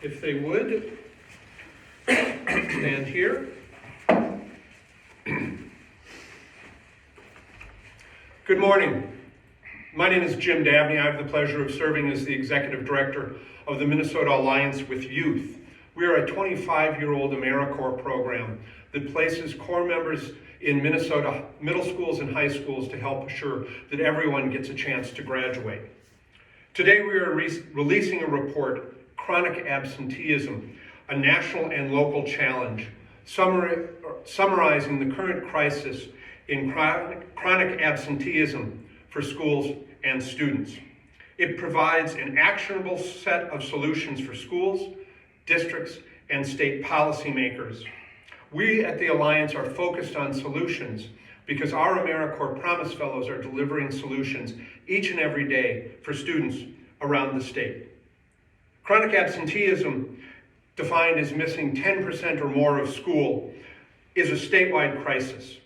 If they would, stand here. Good morning. My name is Jim Davnie. I have the pleasure of serving as the Executive Director of the Minnesota Alliance with Youth. We are a 25-year-old AmeriCorps program that places Corps members in Minnesota middle schools and high schools to help assure that everyone gets a chance to graduate. Today we are releasing a report, Chronic Absenteeism, a national and local challenge, summarizing the current crisis in chronic absenteeism for schools and students. It provides an actionable set of solutions for schools, districts, and state policymakers. We at the Alliance are focused on solutions because our AmeriCorps Promise Fellows are delivering solutions each and every day for students around the state. Chronic absenteeism, defined as missing 10% or more of school, is a statewide crisis.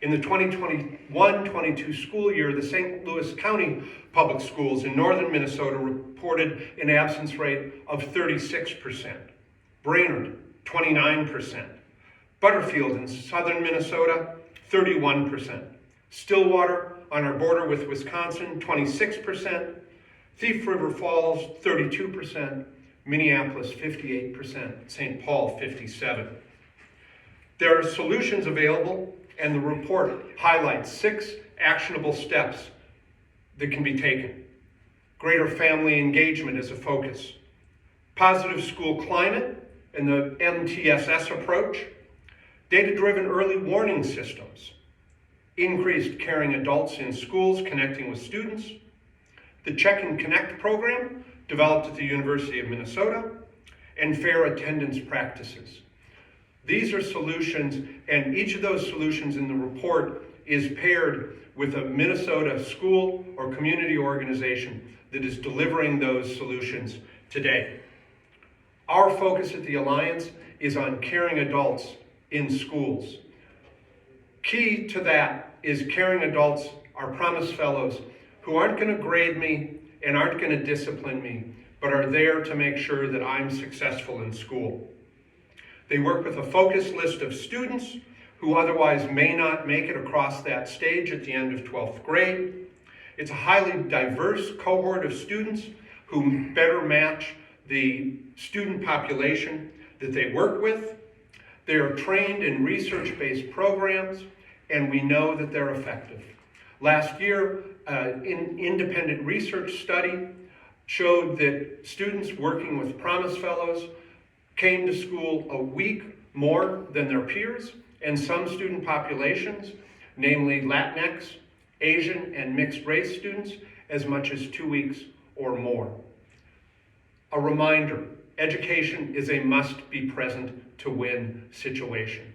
In the 2021-22 school year, the St. Louis County Public Schools in northern Minnesota reported an absence rate of 36%. Brainerd, 29%. Butterfield in southern Minnesota, 31%. Stillwater, on our border with Wisconsin, 26%. Thief River Falls, 32%. Minneapolis, 58%. St. Paul, 57%. There are solutions available, and the report highlights 6 actionable steps that can be taken. Greater family engagement is a focus. Positive school climate and the MTSS approach. Data-driven early warning systems. Increased caring adults in schools connecting with students. The Check and Connect program, developed at the University of Minnesota. And fair attendance practices. These are solutions, and each of those solutions in the report is paired with a Minnesota school or community organization that is delivering those solutions today. Our focus at the Alliance is on caring adults in schools. Key to that is caring adults, our Promise Fellows, who aren't going to grade me and aren't going to discipline me, but are there to make sure that I'm successful in school. They work with a focused list of students who otherwise may not make it across that stage at the end of 12th grade. It's a highly diverse cohort of students who better match the student population that they work with. They are trained in research-based programs, and we know that they're effective. Last year, an independent research study showed that students working with Promise Fellows came to school a week more than their peers, and some student populations, namely Latinx, Asian, and mixed race students, as much as 2 weeks or more. A reminder, education is a must be present to win situation.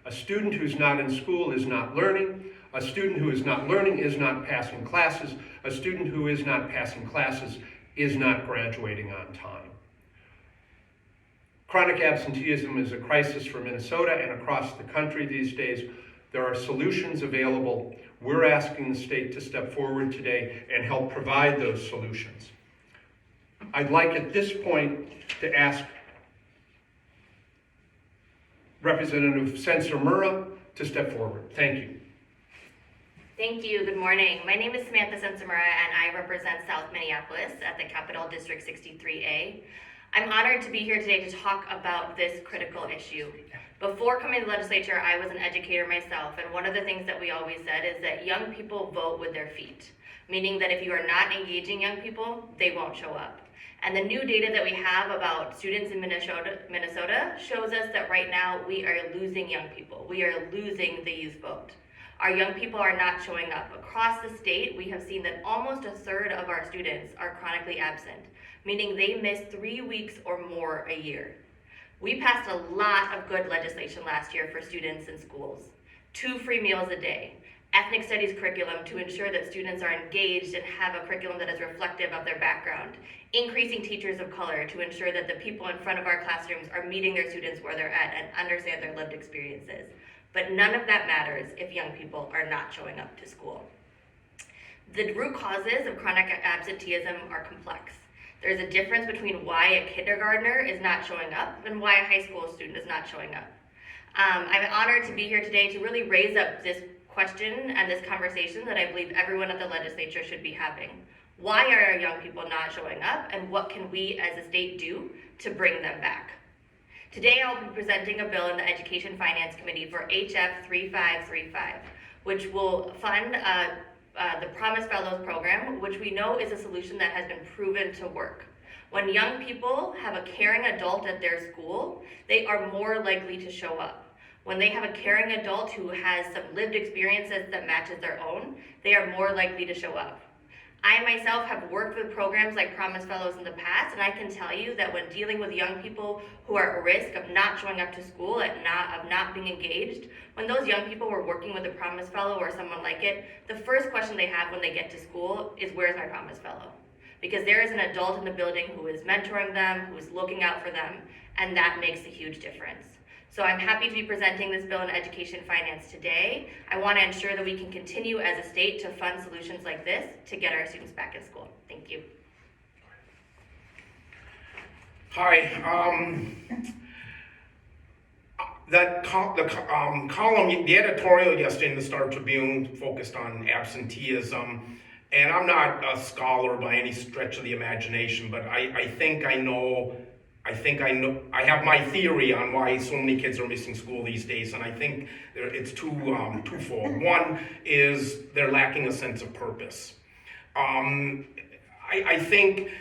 A student who's not in school is not learning. A student who is not learning is not passing classes. A student who is not passing classes is not graduating on time. Chronic absenteeism is a crisis for Minnesota and across the country these days. There are solutions available. We're asking the state to step forward today and help provide those solutions. I'd like at this point to ask Representative Sencer-Mura to step forward. Thank you. Thank you. Good morning. My name is Samantha Sencer-Mura, and I represent South Minneapolis at the Capital District 63A. I'm honored to be here today to talk about this critical issue. Before coming to the legislature, I was an educator myself, and one of the things that we always said is that young people vote with their feet, meaning that if you are not engaging young people, they won't show up. And the new data that we have about students in Minnesota shows us that right now we are losing young people. We are losing the youth vote. Our young people are not showing up. Across the state, we have seen that almost a third of our students are chronically absent, meaning they miss 3 weeks or more a year. We passed a lot of good legislation last year for students in schools. 2 free meals a day, ethnic studies curriculum to ensure that students are engaged and have a curriculum that is reflective of their background, increasing teachers of color to ensure that the people in front of our classrooms are meeting their students where they're at and understand their lived experiences. But none of that matters if young people are not showing up to school. The root causes of chronic absenteeism are complex. There's a difference between why a kindergartner is not showing up and why a high school student is not showing up. I'm honored to be here today to really raise up this question and this conversation that I believe everyone at the legislature should be having. Why are our young people not showing up, and what can we as a state do to bring them back? Today I'll be presenting a bill in the Education Finance Committee for HF 3535, which will fund the Promise Fellows program, which we know is a solution that has been proven to work. When young people have a caring adult at their school, they are more likely to show up. When they have a caring adult who has some lived experiences that matches their own, they are more likely to show up. I myself have worked with programs like Promise Fellows in the past, and I can tell you that when dealing with young people who are at risk of not showing up to school, of not being engaged, when those young people were working with a Promise Fellow or someone like it, the first question they have when they get to school is, where's my Promise Fellow? Because there is an adult in the building who is mentoring them, who is looking out for them, and that makes a huge difference. So I'm happy to be presenting this bill in education finance today. I want to ensure that we can continue as a state to fund solutions like this to get our students back in school. Thank you. Hi. The editorial yesterday in the Star Tribune focused on absenteeism, and I'm not a scholar by any stretch of the imagination, but I have my theory on why so many kids are missing school these days, and I think it's twofold. One is they're lacking a sense of purpose. I think,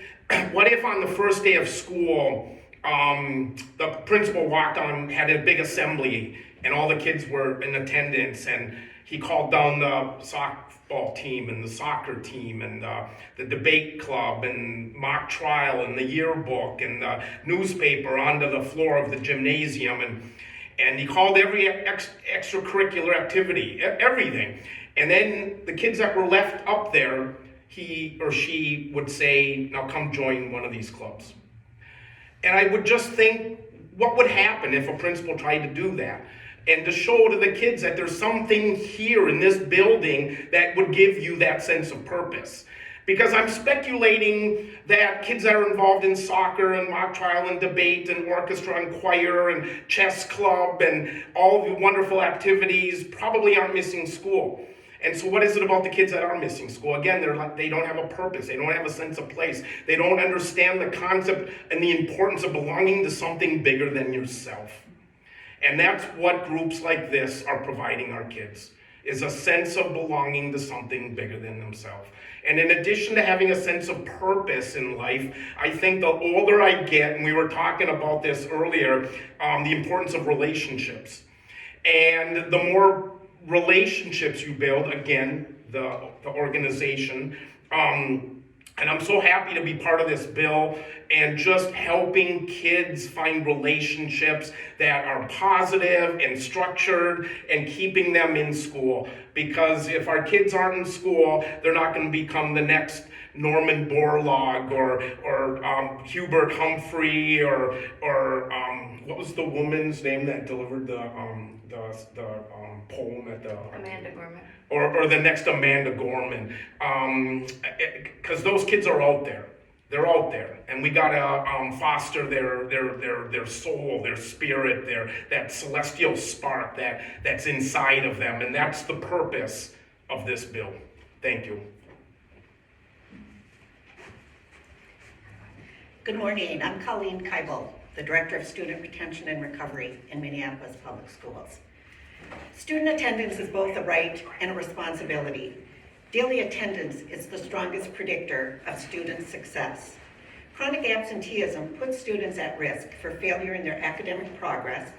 what if on the first day of school, the principal had a big assembly, and all the kids were in attendance, and he called down the softball team and the soccer team and the debate club and mock trial and the yearbook and the newspaper onto the floor of the gymnasium, and he called every extracurricular activity, everything. And then the kids that were left up there, he or she would say, now come join one of these clubs. And I would just think, what would happen if a principal tried to do that? And to show to the kids that there's something here in this building that would give you that sense of purpose. Because I'm speculating that kids that are involved in soccer and mock trial and debate and orchestra and choir and chess club and all the wonderful activities probably aren't missing school. And so what is it about the kids that are missing school? Again, they don't have a purpose. They don't have a sense of place. They don't understand the concept and the importance of belonging to something bigger than yourself. And that's what groups like this are providing our kids, is a sense of belonging to something bigger than themselves. And in addition to having a sense of purpose in life, I think the older I get, and we were talking about this earlier, the importance of relationships. And the more relationships you build, again, the organization, and I'm so happy to be part of this bill and just helping kids find relationships that are positive and structured and keeping them in school. Because if our kids aren't in school, they're not going to become the next Norman Borlaug or Hubert Humphrey or what was the woman's name that delivered the poem at the... Amanda Gorman. Or the next Amanda Gorman, because those kids are out there. They're out there, and we gotta foster their soul, their spirit, that celestial spark that's inside of them, and that's the purpose of this bill. Thank you. Good morning. I'm Colleen Kaibel, the Director of Student Retention and Recovery in Minneapolis Public Schools. Student attendance is both a right and a responsibility. Daily attendance is the strongest predictor of student success. Chronic absenteeism puts students at risk for failure in their academic progress,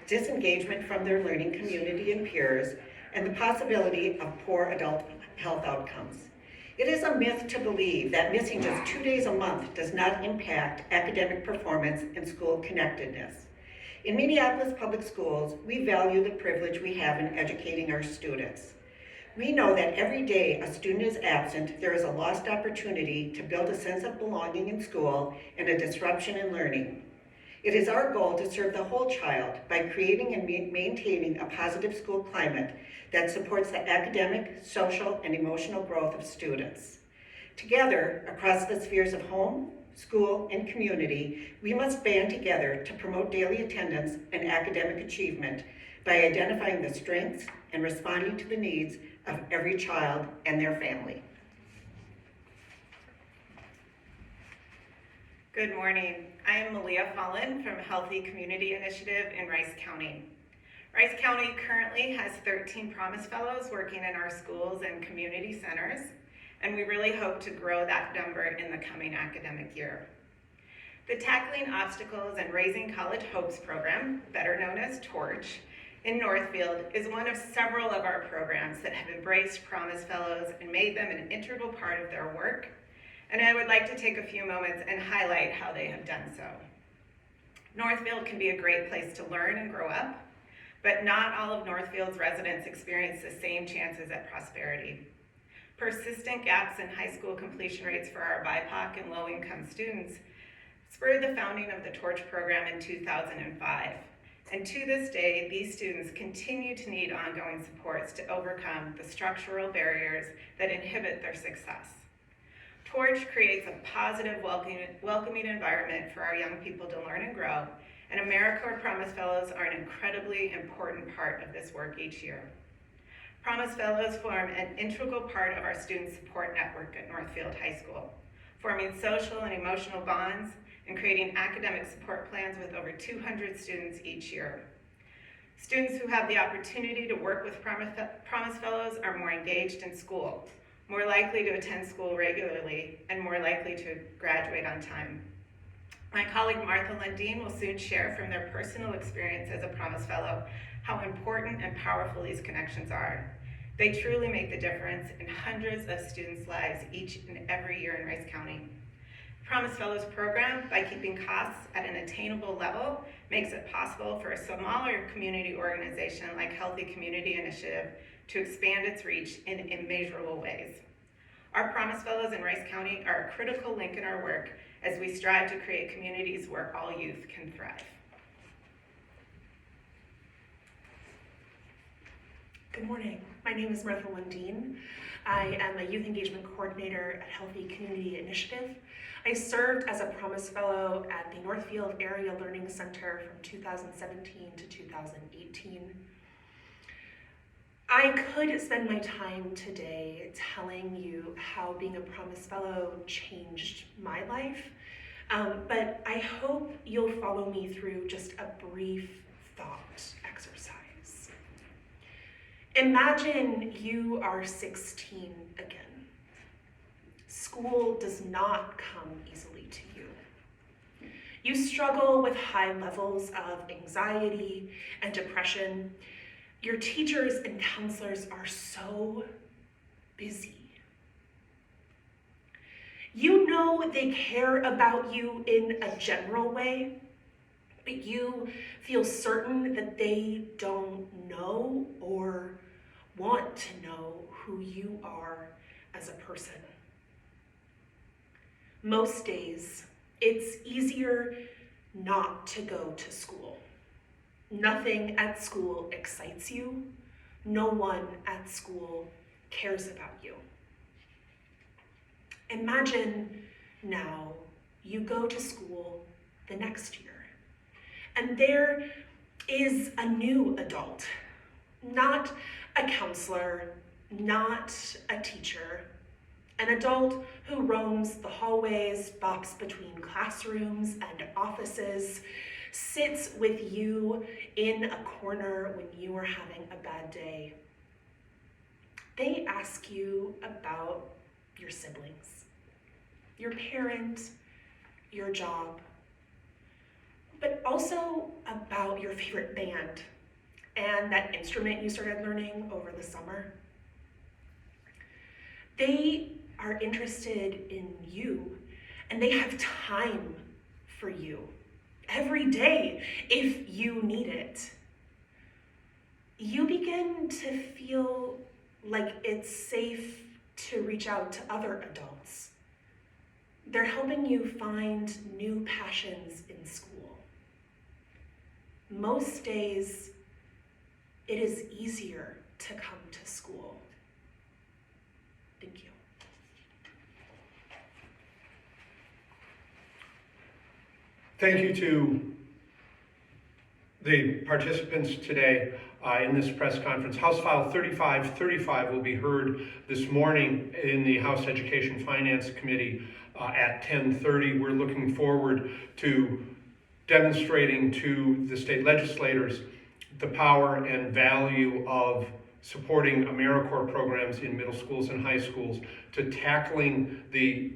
disengagement from their learning community and peers, and the possibility of poor adult health outcomes. It is a myth to believe that missing just 2 days a month does not impact academic performance and school connectedness. In Minneapolis Public Schools, we value the privilege we have in educating our students. We know that every day a student is absent, there is a lost opportunity to build a sense of belonging in school and a disruption in learning. It is our goal to serve the whole child by creating and maintaining a positive school climate that supports the academic, social, and emotional growth of students. Together, across the spheres of home, school, and community, we must band together to promote daily attendance and academic achievement by identifying the strengths and responding to the needs of every child and their family. Good morning. I am Meleah Follen from Healthy Community Initiative in Rice County. Rice County currently has 13 Promise Fellows working in our schools and community centers, and we really hope to grow that number in the coming academic year. The Tackling Obstacles and Raising College Hopes program, better known as TORCH, in Northfield is one of several of our programs that have embraced Promise Fellows and made them an integral part of their work. And I would like to take a few moments and highlight how they have done so. Northfield can be a great place to learn and grow up, but not all of Northfield's residents experience the same chances at prosperity. Persistent gaps in high school completion rates for our BIPOC and low-income students spurred the founding of the TORCH program in 2005. And to this day, these students continue to need ongoing supports to overcome the structural barriers that inhibit their success. TORCH creates a positive, welcoming environment for our young people to learn and grow, and AmeriCorps Promise Fellows are an incredibly important part of this work each year. Promise Fellows form an integral part of our student support network at Northfield High School, forming social and emotional bonds and creating academic support plans with over 200 students each year. Students who have the opportunity to work with Promise Fellows are more engaged in school, more likely to attend school regularly, and more likely to graduate on time. My colleague Martha Lundin will soon share from their personal experience as a Promise Fellow how important and powerful these connections are. They truly make the difference in hundreds of students' lives each and every year in Rice County. Promise Fellows program, by keeping costs at an attainable level, makes it possible for a smaller community organization like Healthy Community Initiative to expand its reach in immeasurable ways. Our Promise Fellows in Rice County are a critical link in our work as we strive to create communities where all youth can thrive. Good morning. My name is Martha Lundin. I am a Youth Engagement Coordinator at Healthy Community Initiative. I served as a Promise Fellow at the Northfield Area Learning Center from 2017 to 2018. I could spend my time today telling you how being a Promise Fellow changed my life, but I hope you'll follow me through just a brief thought exercise. Imagine you are 16 again. School does not come easily to you. You struggle with high levels of anxiety and depression. Your teachers and counselors are so busy. You know they care about you in a general way, but you feel certain that they don't know or want to know who you are as a person. Most days, it's easier not to go to school. Nothing at school excites you. No one at school cares about you. Imagine now you go to school the next year, and there is a new adult, not a counselor, not a teacher, an adult who roams the hallways, bops between classrooms and offices, sits with you in a corner when you are having a bad day. They ask you about your siblings, your parents, your job, but also about your favorite band and that instrument you started learning over the summer. They are interested in you, and they have time for you every day if you need it. You begin to feel like it's safe to reach out to other adults. They're helping you find new passions in school. Most days, it is easier to come to school. Thank you. Thank you to the participants today in this press conference. House File 3535 will be heard this morning in the House Education Finance Committee at 10:30. We're looking forward to demonstrating to the state legislators the power and value of supporting AmeriCorps programs in middle schools and high schools, to tackling the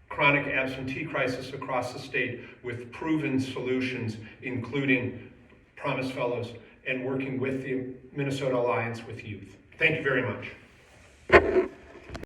chronic absentee crisis across the state with proven solutions, including Promise Fellows and working with the Minnesota Alliance with Youth. Thank you very much.